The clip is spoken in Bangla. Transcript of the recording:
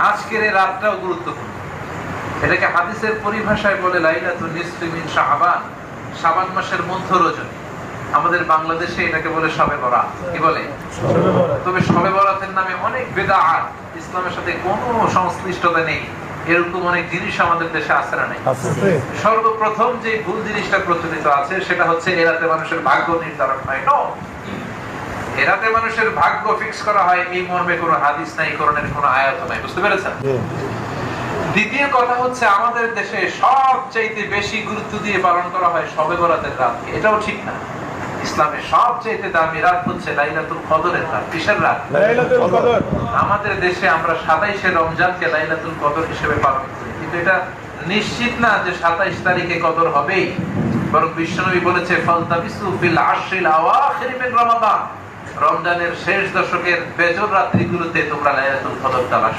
আজকের এই রাতটাও গুরুত্বপূর্ণ। এটাকে হাদিসের পরিভাষায় বলে লাইলাতুন নিসফি মিন শাবান, শাবান মাসের মধ্য রজনী। আমাদের বাংলাদেশে এটাকে বলে শবে বরাত। কি বলে? তবে শবে বরাতের নামে অনেক বিদআত, ইসলামের সাথে কোনো সংশ্লিষ্টতা নেই এরকম অনেক জিনিস আমাদের দেশে আছে না নাই? সর্বপ্রথম যে ভুল জিনিসটা প্রচলিত আছে সেটা হচ্ছে এ রাতে মানুষের ভাগ্য নির্ধারণ হয়। এ রাতে মানুষের ভাগ্য ফিক্স করা হয়, এই মর্মে কোনো হাদিস নাই, কোরআনের কোনো আয়াত নাই। বুঝতে পেরেছেন? দ্বিতীয় কথা হচ্ছে আমাদের দেশে সবচাইতে বেশি গুরুত্ব দিয়ে পালন করা হয় শবে বরাতের রাতকে। এটাও ঠিক না। ইসলামের সবচাইতে দামি রাত হচ্ছে লাইলাতুল কদরের রাত। কিসের রাত? লাইলাতুল কদর। আমাদের দেশে আমরা 27শে রমজানকে লাইলাতুল কদর হিসেবে পালন করি, কিন্তু এটা নিশ্চিত না যে 27 তারিখে কদর হবেই। বরং বিশ্বনবী বলেছে ফালতাবিসু ফিল আশরিল আওয়াখির মিন রমাদান, রমজানের শেষ দশকের বেজর রাত্রিগুলোতে তোমরা লাইলাতুল কদর তালাশ